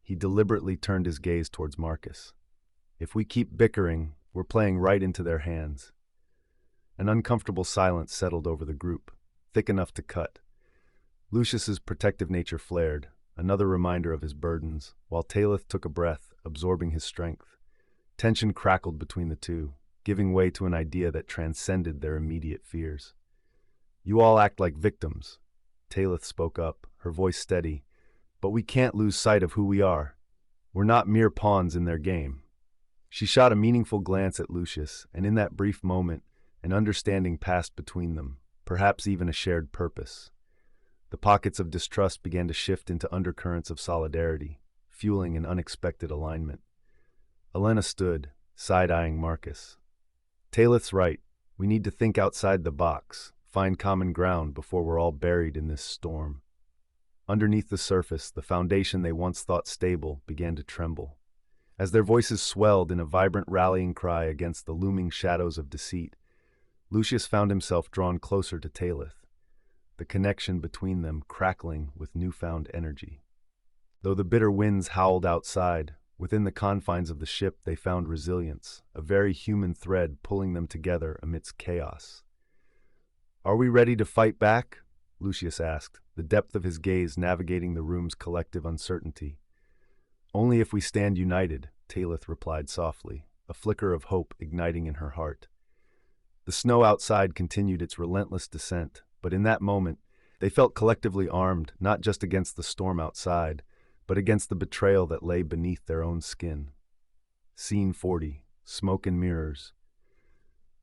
He deliberately turned his gaze towards Marcus. If we keep bickering, we're playing right into their hands. An uncomfortable silence settled over the group, thick enough to cut. Lucius's protective nature flared, another reminder of his burdens, while Taelith took a breath, absorbing his strength. Tension crackled between the two, giving way to an idea that transcended their immediate fears. You all act like victims, Taelith spoke up, her voice steady, but we can't lose sight of who we are. We're not mere pawns in their game. She shot a meaningful glance at Lucius, and in that brief moment, an understanding passed between them, perhaps even a shared purpose. The pockets of distrust began to shift into undercurrents of solidarity, fueling an unexpected alignment. Elena stood, side-eyeing Marcus. Taelith's right. We need to think outside the box, find common ground before we're all buried in this storm. Underneath the surface, the foundation they once thought stable began to tremble. As their voices swelled in a vibrant rallying cry against the looming shadows of deceit, Lucius found himself drawn closer to Taelith, the connection between them crackling with newfound energy. Though the bitter winds howled outside, within the confines of the ship they found resilience, a very human thread pulling them together amidst chaos. Are we ready to fight back? Lucius asked, the depth of his gaze navigating the room's collective uncertainty. Only if we stand united, Taelith replied softly, a flicker of hope igniting in her heart. The snow outside continued its relentless descent, but in that moment, they felt collectively armed not just against the storm outside, but against the betrayal that lay beneath their own skin. Scene 40, Smoke and Mirrors.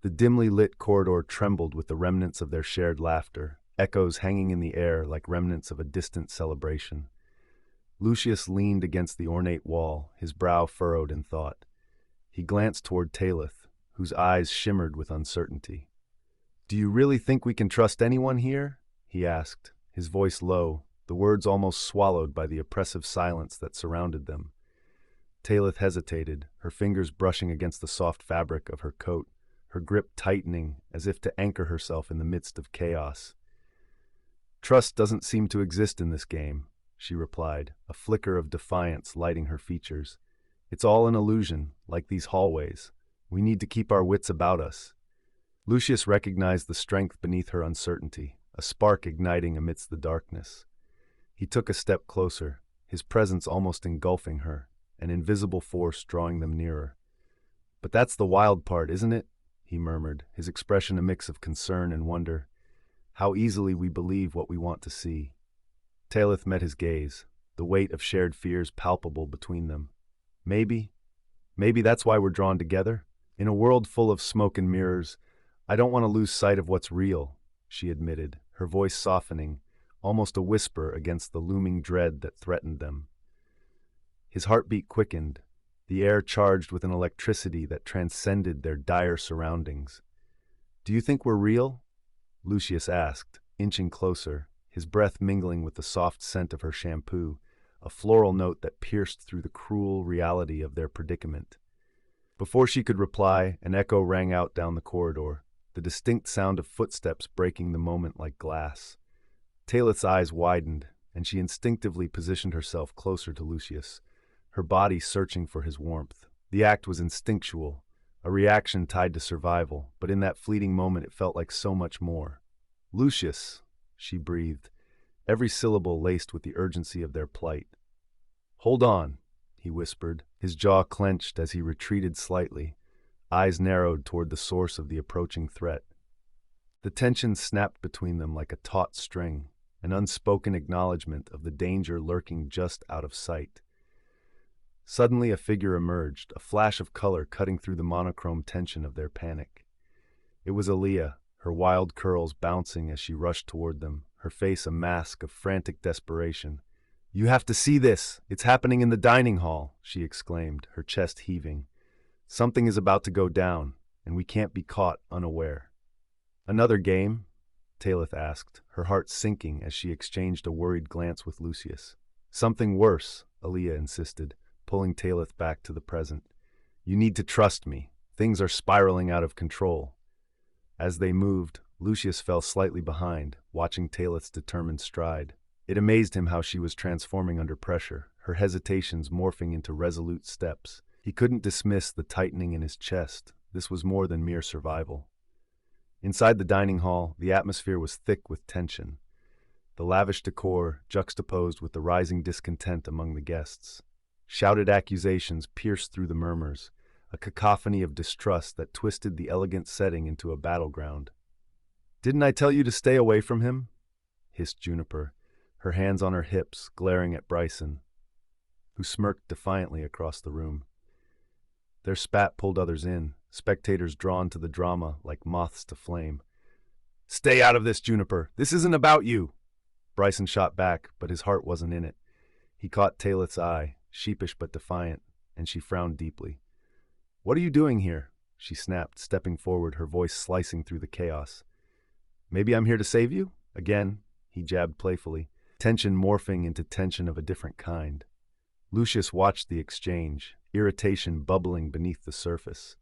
The dimly lit corridor trembled with the remnants of their shared laughter, echoes hanging in the air like remnants of a distant celebration. Lucius leaned against the ornate wall, his brow furrowed in thought. He glanced toward Taelith, whose eyes shimmered with uncertainty. Do you really think we can trust anyone here? He asked, his voice low, the words almost swallowed by the oppressive silence that surrounded them. Taelith hesitated, her fingers brushing against the soft fabric of her coat, her grip tightening as if to anchor herself in the midst of chaos. Trust doesn't seem to exist in this game, she replied, a flicker of defiance lighting her features. It's all an illusion, like these hallways. We need to keep our wits about us. Lucius recognized the strength beneath her uncertainty, a spark igniting amidst the darkness. He took a step closer, his presence almost engulfing her, an invisible force drawing them nearer. But that's the wild part, isn't it? He murmured, his expression a mix of concern and wonder. How easily we believe what we want to see. Taelith met his gaze, the weight of shared fears palpable between them. Maybe that's why we're drawn together. In a world full of smoke and mirrors, I don't want to lose sight of what's real, she admitted, her voice softening, almost a whisper against the looming dread that threatened them. His heartbeat quickened, the air charged with an electricity that transcended their dire surroundings. Do you think we're real? Lucius asked, inching closer, his breath mingling with the soft scent of her shampoo, a floral note that pierced through the cruel reality of their predicament. Before she could reply, an echo rang out down the corridor, the distinct sound of footsteps breaking the moment like glass. Taelith's eyes widened, and she instinctively positioned herself closer to Lucius, her body searching for his warmth. The act was instinctual, a reaction tied to survival, but in that fleeting moment it felt like so much more. "Lucius," she breathed, every syllable laced with the urgency of their plight. "Hold on," he whispered, his jaw clenched as he retreated slightly, eyes narrowed toward the source of the approaching threat. The tension snapped between them like a taut string, an unspoken acknowledgement of the danger lurking just out of sight. Suddenly a figure emerged, a flash of color cutting through the monochrome tension of their panic. It was Aaliyah, her wild curls bouncing as she rushed toward them, her face a mask of frantic desperation. "You have to see this! It's happening in the dining hall!" she exclaimed, her chest heaving. "Something is about to go down, and we can't be caught unaware." "Another game?" Taelith asked, her heart sinking as she exchanged a worried glance with Lucius. "Something worse," Aaliyah insisted, pulling Taelith back to the present. "You need to trust me. Things are spiraling out of control." As they moved, Lucius fell slightly behind, watching Taelith's determined stride. It amazed him how she was transforming under pressure, her hesitations morphing into resolute steps. He couldn't dismiss the tightening in his chest. This was more than mere survival. Inside the dining hall, the atmosphere was thick with tension, the lavish decor juxtaposed with the rising discontent among the guests. Shouted accusations pierced through the murmurs, a cacophony of distrust that twisted the elegant setting into a battleground. "Didn't I tell you to stay away from him?" hissed Juniper, her hands on her hips, glaring at Bryson, who smirked defiantly across the room. Their spat pulled others in, spectators drawn to the drama like moths to flame. "Stay out of this, Juniper! This isn't about you!" Bryson shot back, but his heart wasn't in it. He caught Taelith's eye, sheepish but defiant, and she frowned deeply. "What are you doing here?" she snapped, stepping forward, her voice slicing through the chaos. "Maybe I'm here to save you?" Again, he jabbed playfully, tension morphing into tension of a different kind. Lucius watched the exchange, irritation bubbling beneath the surface.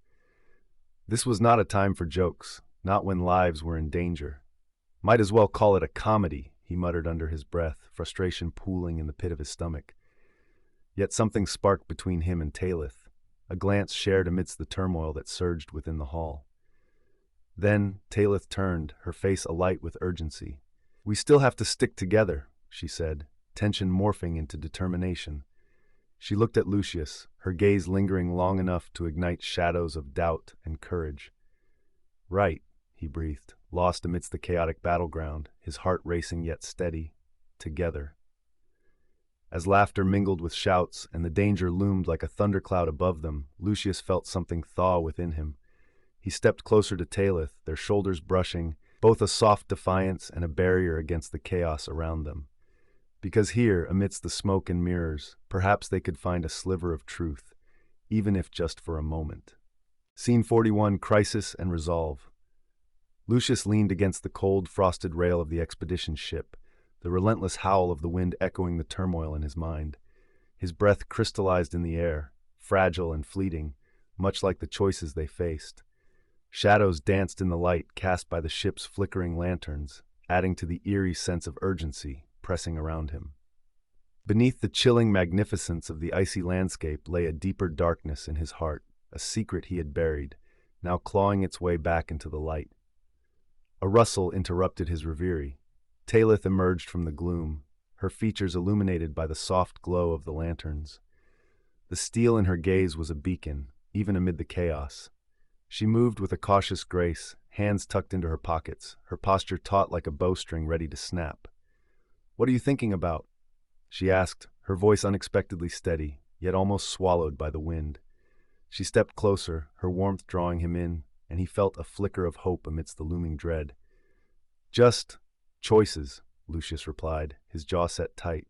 This was not a time for jokes, not when lives were in danger. "Might as well call it a comedy," he muttered under his breath, frustration pooling in the pit of his stomach. Yet something sparked between him and Taelith, a glance shared amidst the turmoil that surged within the hall. Then Taelith turned, her face alight with urgency. "We still have to stick together," she said, tension morphing into determination. She looked at Lucius, her gaze lingering long enough to ignite shadows of doubt and courage. "Right," he breathed, lost amidst the chaotic battleground, his heart racing yet steady. "Together." As laughter mingled with shouts and the danger loomed like a thundercloud above them, Lucius felt something thaw within him. He stepped closer to Taelith, their shoulders brushing, both a soft defiance and a barrier against the chaos around them. Because here, amidst the smoke and mirrors, perhaps they could find a sliver of truth, even if just for a moment. Scene 41, Crisis and Resolve. Lucius leaned against the cold, frosted rail of the expedition ship, the relentless howl of the wind echoing the turmoil in his mind. His breath crystallized in the air, fragile and fleeting, much like the choices they faced. Shadows danced in the light cast by the ship's flickering lanterns, adding to the eerie sense of urgency pressing around him. Beneath the chilling magnificence of the icy landscape lay a deeper darkness in his heart, a secret he had buried, now clawing its way back into the light. A rustle interrupted his reverie. Taelith emerged from the gloom, her features illuminated by the soft glow of the lanterns. The steel in her gaze was a beacon, even amid the chaos. She moved with a cautious grace, hands tucked into her pockets, her posture taut like a bowstring ready to snap. "What are you thinking about?" she asked, her voice unexpectedly steady, yet almost swallowed by the wind. She stepped closer, her warmth drawing him in, and he felt a flicker of hope amidst the looming dread. "Just choices," Lucius replied, his jaw set tight.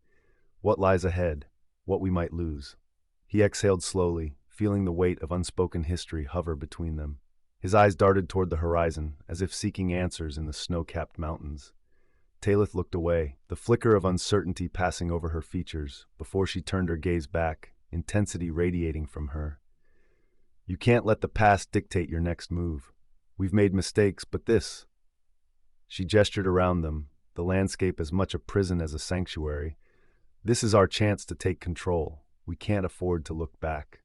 "What lies ahead, what we might lose." He exhaled slowly, feeling the weight of unspoken history hover between them. His eyes darted toward the horizon, as if seeking answers in the snow-capped mountains. Taelith looked away, the flicker of uncertainty passing over her features, before she turned her gaze back, intensity radiating from her. You can't let the past dictate your next move. We've made mistakes, but this... She gestured around them, the landscape as much a prison as a sanctuary. This is our chance to take control. We can't afford to look back.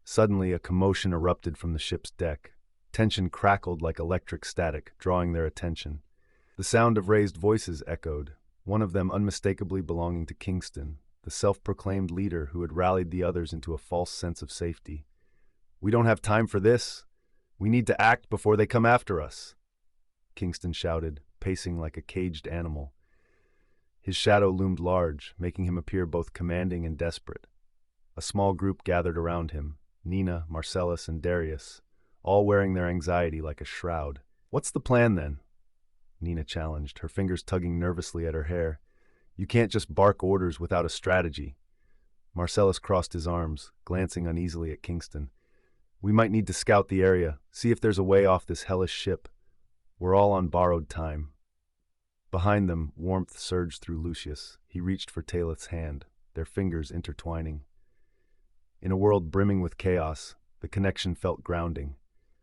Suddenly, a commotion erupted from the ship's deck. Tension crackled like electric static, drawing their attention. The sound of raised voices echoed, one of them unmistakably belonging to Kingston, the self-proclaimed leader who had rallied the others into a false sense of safety. "We don't have time for this. We need to act before they come after us," Kingston shouted, pacing like a caged animal. His shadow loomed large, making him appear both commanding and desperate. A small group gathered around him, Nina, Marcellus, and Darius, all wearing their anxiety like a shroud. "What's the plan, then?" Nina challenged, her fingers tugging nervously at her hair. "You can't just bark orders without a strategy." Marcellus crossed his arms, glancing uneasily at Kingston. "We might need to scout the area, see if there's a way off this hellish ship. We're all on borrowed time." Behind them, warmth surged through Lucius. He reached for Taelith's hand, their fingers intertwining. In a world brimming with chaos, the connection felt grounding,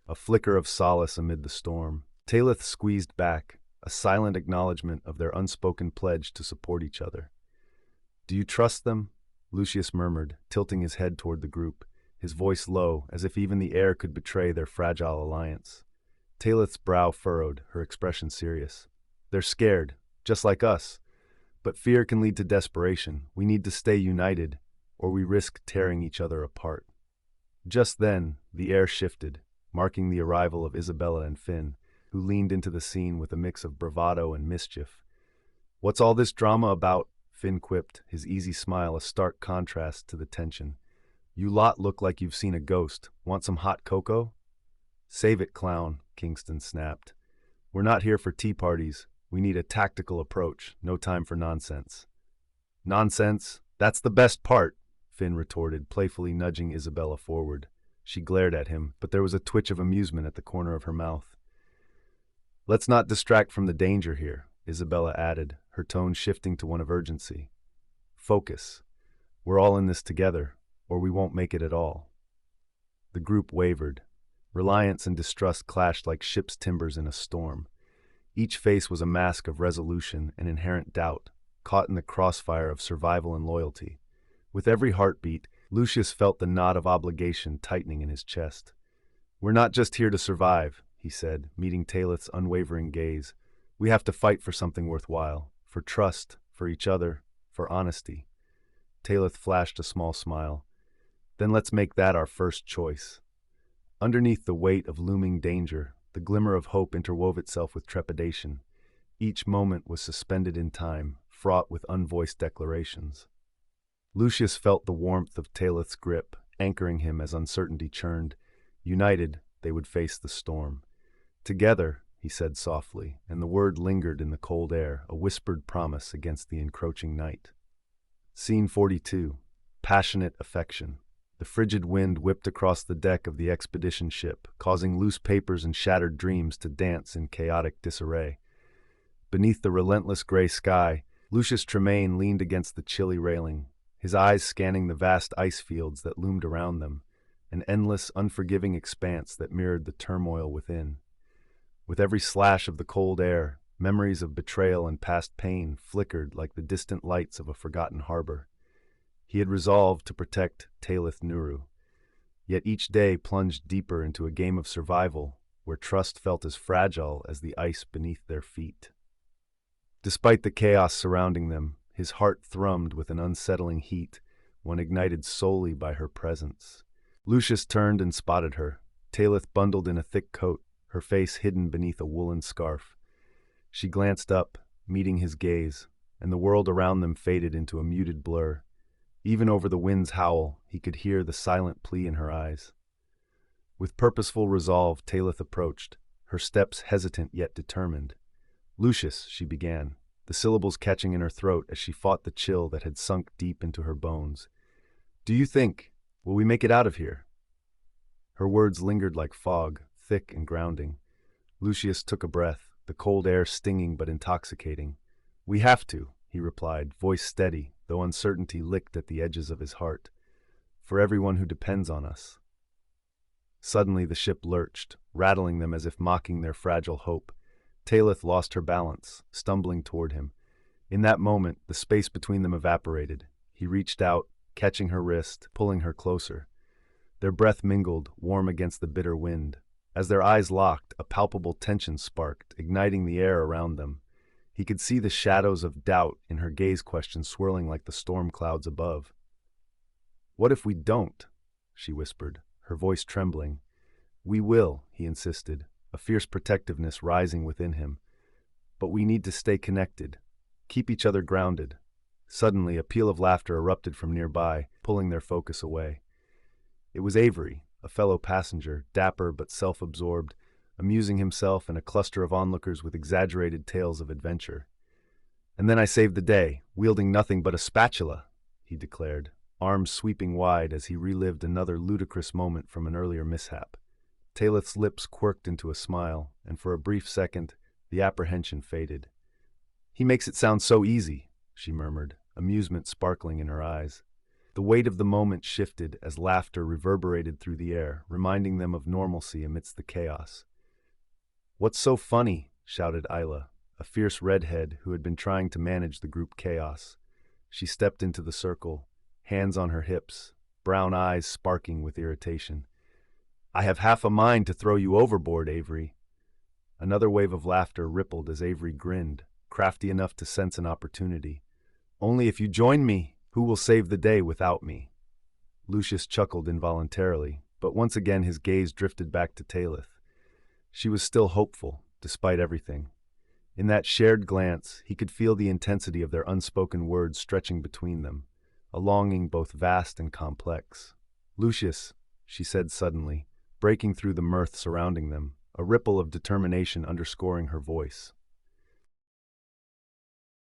a flicker of solace amid the storm. Taelith squeezed back, a silent acknowledgement of their unspoken pledge to support each other. "Do you trust them?" Lucius murmured, tilting his head toward the group, his voice low, as if even the air could betray their fragile alliance. Taelith's brow furrowed, her expression serious. "They're scared, just like us. But fear can lead to desperation. We need to stay united, or we risk tearing each other apart." Just then, the air shifted, marking the arrival of Isabella and Finn, who leaned into the scene with a mix of bravado and mischief. "What's all this drama about?" Finn quipped, his easy smile a stark contrast to the tension. "You lot look like you've seen a ghost. Want some hot cocoa?" "Save it, clown," Kingston snapped. "We're not here for tea parties. We need a tactical approach, no time for nonsense." "Nonsense? That's the best part," Finn retorted, playfully nudging Isabella forward. She glared at him, but there was a twitch of amusement at the corner of her mouth. "Let's not distract from the danger here," Isabella added, her tone shifting to one of urgency. "Focus. We're all in this together, or we won't make it at all." The group wavered. Reliance and distrust clashed like ship's timbers in a storm. Each face was a mask of resolution and inherent doubt, caught in the crossfire of survival and loyalty. With every heartbeat, Lucius felt the knot of obligation tightening in his chest. "We're not just here to survive," he said, meeting Taelith's unwavering gaze. "We have to fight for something worthwhile, for trust, for each other, for honesty." Taelith flashed a small smile. "Then let's make that our first choice." Underneath the weight of looming danger, the glimmer of hope interwove itself with trepidation. Each moment was suspended in time, fraught with unvoiced declarations. Lucius felt the warmth of Taelith's grip, anchoring him as uncertainty churned. United, they would face the storm. "Together," he said softly, and the word lingered in the cold air, a whispered promise against the encroaching night. Scene 42. Passionate affection. The frigid wind whipped across the deck of the expedition ship, causing loose papers and shattered dreams to dance in chaotic disarray. Beneath the relentless gray sky, Lucius Tremayne leaned against the chilly railing, his eyes scanning the vast ice fields that loomed around them, an endless, unforgiving expanse that mirrored the turmoil within. With every slash of the cold air, memories of betrayal and past pain flickered like the distant lights of a forgotten harbor. He had resolved to protect Taelith Nuru, yet each day plunged deeper into a game of survival where trust felt as fragile as the ice beneath their feet. Despite the chaos surrounding them, his heart thrummed with an unsettling heat, one ignited solely by her presence. Lucius turned and spotted her, Taelith bundled in a thick coat, her face hidden beneath a woolen scarf. She glanced up, meeting his gaze, and the world around them faded into a muted blur. Even over the wind's howl, he could hear the silent plea in her eyes. With purposeful resolve, Taelith approached, her steps hesitant yet determined. "Lucius," she began, the syllables catching in her throat as she fought the chill that had sunk deep into her bones. "Do you think, will we make it out of here?" Her words lingered like fog, thick and grounding. Lucius took a breath, the cold air stinging but intoxicating. "We have to," he replied, voice steady, though uncertainty licked at the edges of his heart. "For everyone who depends on us." Suddenly the ship lurched, rattling them as if mocking their fragile hope. Taelith lost her balance, stumbling toward him. In that moment, the space between them evaporated. He reached out, catching her wrist, pulling her closer. Their breath mingled, warm against the bitter wind. As their eyes locked, a palpable tension sparked, igniting the air around them. He could see the shadows of doubt in her gaze question swirling like the storm clouds above. "What if we don't?" she whispered, her voice trembling. "We will," he insisted, a fierce protectiveness rising within him. "But we need to stay connected. Keep each other grounded." Suddenly, a peal of laughter erupted from nearby, pulling their focus away. It was Avery, a fellow passenger, dapper but self-absorbed, amusing himself and a cluster of onlookers with exaggerated tales of adventure. "And then I saved the day, wielding nothing but a spatula," he declared, arms sweeping wide as he relived another ludicrous moment from an earlier mishap. Taelith's lips quirked into a smile, and for a brief second, the apprehension faded. "He makes it sound so easy," she murmured, amusement sparkling in her eyes. The weight of the moment shifted as laughter reverberated through the air, reminding them of normalcy amidst the chaos. "What's so funny?" shouted Isla, a fierce redhead who had been trying to manage the group chaos. She stepped into the circle, hands on her hips, brown eyes sparking with irritation. "I have half a mind to throw you overboard, Avery." Another wave of laughter rippled as Avery grinned, crafty enough to sense an opportunity. "Only if you join me, who will save the day without me?" Lucius chuckled involuntarily, but once again his gaze drifted back to Taelith. She was still hopeful, despite everything. In that shared glance, he could feel the intensity of their unspoken words stretching between them, a longing both vast and complex. "Lucius," she said suddenly, breaking through the mirth surrounding them, a ripple of determination underscoring her voice.